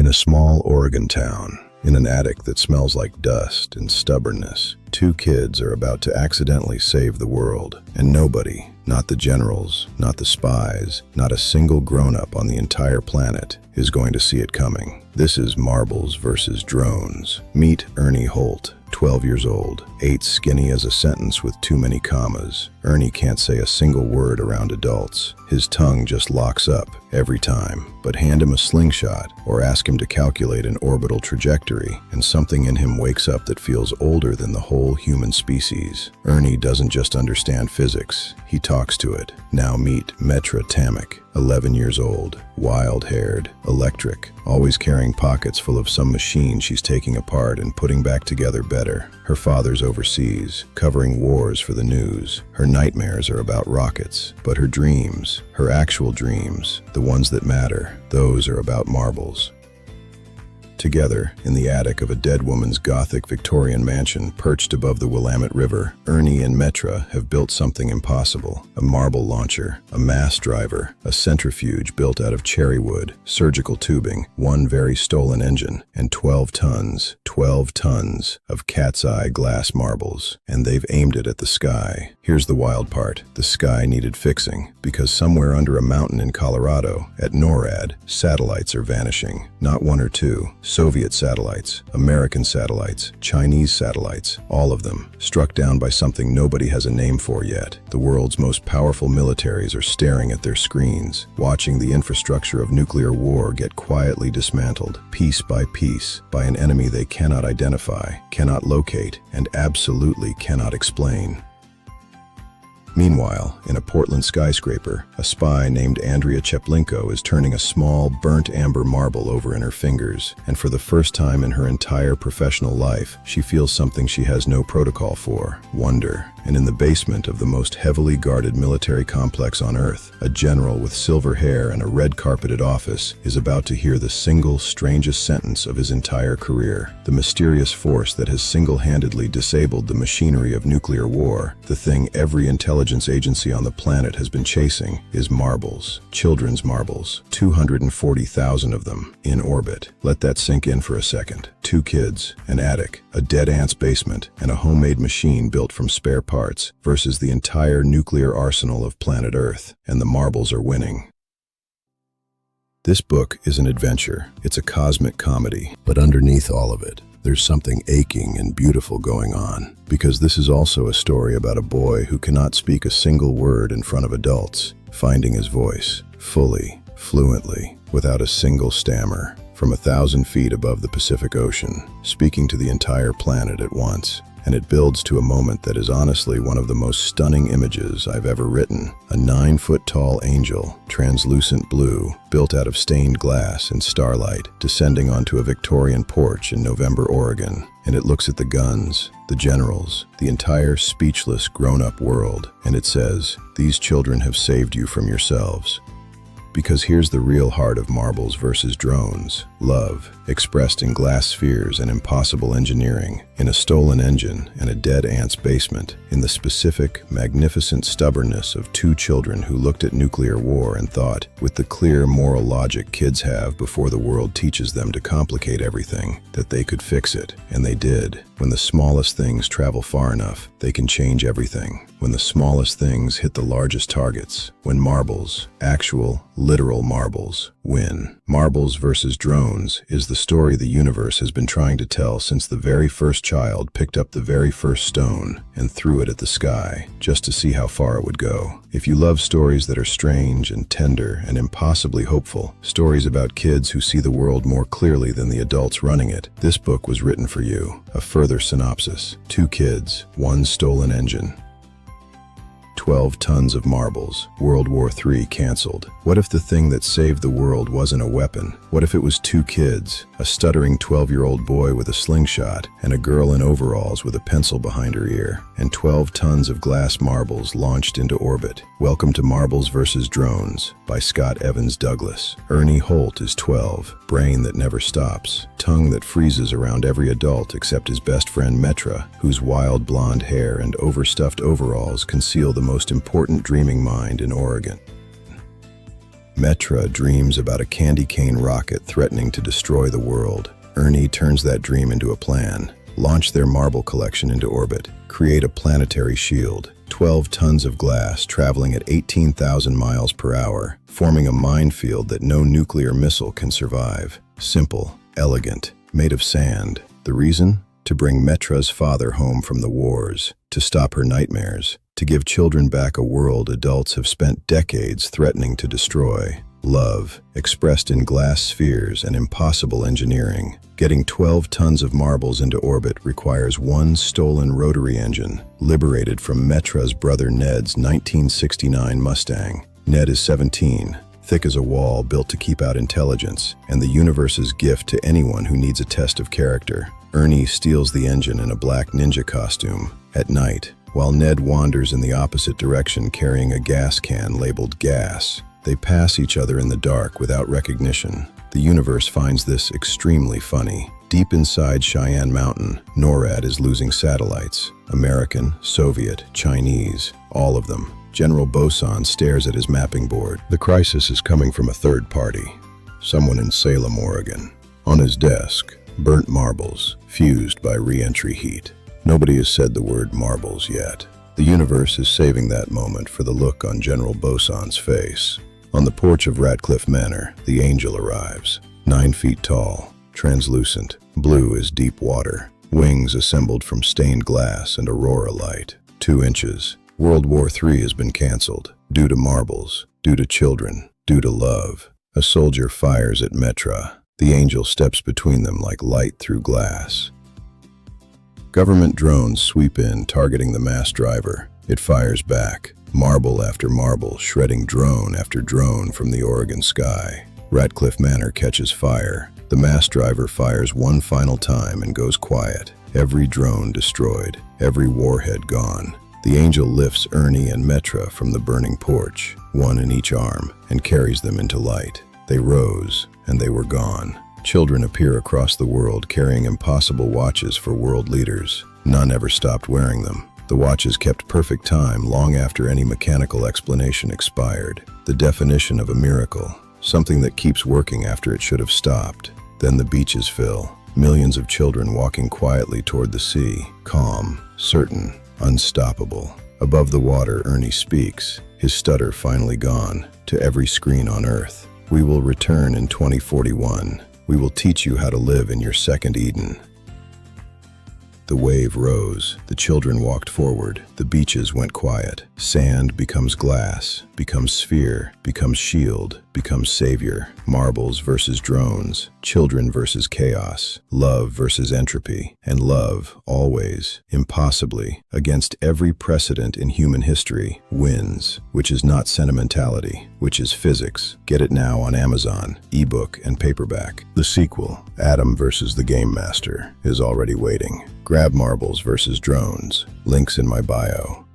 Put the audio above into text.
a small Oregon town, in an attic that smells like dust and stubbornness, two kids are about to accidentally save the world, and nobody, not the generals, not the spies, not a single grown-up on the entire planet, is going to see it coming. This is Marbles versus Drones. Meet Ernie Holdt, 12 years old, 8 skinny as a sentence with too many commas. Ernie can't say a single word around adults. His tongue just locks up every time. But hand him a slingshot or ask him to calculate an orbital trajectory, and something in him wakes up that feels older than the whole human species. Ernie doesn't just understand physics, he talks to it. Now meet Metra, 11 years old, wild-haired, electric, always carrying pockets full of some machine she's taking apart and putting back together better. Her father's overseas, covering wars for the news. Her nightmares are about rockets, but her dreams, her actual dreams, the ones that matter, those are about marbles. Together, in the attic of a dead woman's Gothic Victorian mansion perched above the Willamette River, Ernie and Metra have built something impossible. A marble launcher, a mass driver, a centrifuge built out of cherry wood, surgical tubing, one very stolen engine, and 12 tons of cat's eye glass marbles. And they've aimed it at the sky. Here's the wild part. The sky needed fixing, because somewhere under a mountain in Colorado, at NORAD, satellites are vanishing. Not one or two. Soviet satellites, American satellites, Chinese satellites, all of them, struck down by something nobody has a name for yet. The world's most powerful militaries are staring at their screens, watching the infrastructure of nuclear war get quietly dismantled, piece by piece, by an enemy they cannot identify, cannot locate, and absolutely cannot explain. Meanwhile, in a Portland skyscraper, a spy named Andrea Cheplenko is turning a small, burnt amber marble over in her fingers, and for the first time in her entire professional life, she feels something she has no protocol for: wonder. And in the basement of the most heavily guarded military complex on Earth, a general with silver hair and a red-carpeted office is about to hear the single strangest sentence of his entire career. The mysterious force that has single-handedly disabled the machinery of nuclear war, the thing every intelligence agency on the planet has been chasing, is marbles. Children's marbles. 240,000 of them, in orbit. Let that sink in for a second. 2 kids, an attic, a dead ant's basement, and a homemade machine built from spare parts versus the entire nuclear arsenal of planet Earth, and the marbles are winning. This book is an adventure. It's a cosmic comedy, but underneath all of it, there's something aching and beautiful going on, because this is also a story about a boy who cannot speak a single word in front of adults, finding his voice, fully, fluently, without a single stammer, from 1,000 feet above the Pacific Ocean, speaking to the entire planet at once. And it builds to a moment that is honestly one of the most stunning images I've ever written. A 9-foot-tall angel, translucent blue, built out of stained glass and starlight, descending onto a Victorian porch in November, Oregon. And it looks at the guns, the generals, the entire speechless grown-up world, and it says, "These children have saved you from yourselves." Because here's the real heart of Marbles versus Drones. Love, expressed in glass spheres and impossible engineering, in a stolen engine and a dead ant's basement, in the specific, magnificent stubbornness of 2 children who looked at nuclear war and thought, with the clear moral logic kids have before the world teaches them to complicate everything, that they could fix it. And they did. When the smallest things travel far enough, they can change everything. When the smallest things hit the largest targets. When marbles, actual, literal marbles, win. Marbles versus Drones is the story the universe has been trying to tell since the very first child picked up the very first stone and threw it at the sky, just to see how far it would go. If you love stories that are strange and tender and impossibly hopeful, stories about kids who see the world more clearly than the adults running it, this book was written for you. A further synopsis: 2 kids, 1 stolen engine. 12 tons of marbles. World War III canceled. What if the thing that saved the world wasn't a weapon? What if it was 2 kids, a stuttering 12-year-old boy with a slingshot, and a girl in overalls with a pencil behind her ear, and 12 tons of glass marbles launched into orbit? Welcome to Marbles vs. Drones by Scott Evans Douglas. Ernie Holdt is 12, brain that never stops, tongue that freezes around every adult except his best friend Metra, whose wild blonde hair and overstuffed overalls conceal the most important dreaming mind in Oregon. Metra dreams about a candy cane rocket threatening to destroy the world. Ernie turns that dream into a plan. Launch their marble collection into orbit. Create a planetary shield. 12 tons of glass traveling at 18,000 miles per hour, forming a minefield that no nuclear missile can survive. Simple, elegant, made of sand. The reason? To bring Metra's father home from the wars, to stop her nightmares, to give children back a world adults have spent decades threatening to destroy. Love, expressed in glass spheres and impossible engineering. Getting 12 tons of marbles into orbit requires one stolen rotary engine, liberated from Metra's brother Ned's 1969 Mustang. Ned is 17, thick as a wall, built to keep out intelligence, and the universe's gift to anyone who needs a test of character. Ernie steals the engine in a black ninja costume. At night, while Ned wanders in the opposite direction carrying a gas can labeled gas, they pass each other in the dark without recognition. The universe finds this extremely funny. Deep inside Cheyenne Mountain, NORAD is losing satellites. American, Soviet, Chinese, all of them. General Boson stares at his mapping board. The crisis is coming from a third party. Someone in Salem, Oregon. On his desk, burnt marbles, fused by re-entry heat. Nobody has said the word marbles yet. The universe is saving that moment for the look on General Boson's face. On the porch of Ratcliffe Manor, the angel arrives. 9 feet tall, translucent, blue as deep water, wings assembled from stained glass and aurora light. 2 inches. World War III has been canceled, due to marbles, due to children, due to love. A soldier fires at Metra. The angel steps between them like light through glass. Government drones sweep in, targeting the mass driver. It fires back. Marble after marble, shredding drone after drone from the Oregon sky. Ratcliffe Manor catches fire. The mass driver fires one final time and goes quiet. Every drone destroyed, every warhead gone. The angel lifts Ernie and Metra from the burning porch, one in each arm, and carries them into light. They rose, and they were gone. Children appear across the world carrying impossible watches for world leaders. None ever stopped wearing them. The watches kept perfect time long after any mechanical explanation expired. The definition of a miracle, something that keeps working after it should have stopped. Then the beaches fill. Millions of children walking quietly toward the sea, calm, certain, unstoppable. Above the water, Ernie speaks, his stutter finally gone, to every screen on Earth. We will return in 2041. We will teach you how to live in your second Eden. The wave rose. The children walked forward. The beaches went quiet. Sand becomes glass, becomes sphere, becomes shield, becomes savior. Marbles versus drones. Children versus chaos. Love versus entropy. And love, always, impossibly, against every precedent in human history, wins, which is not sentimentality, which is physics. Get it now on Amazon, ebook and paperback. The sequel, Adam versus the Game Master, is already waiting. Grab marbles versus drones. Links in my bio.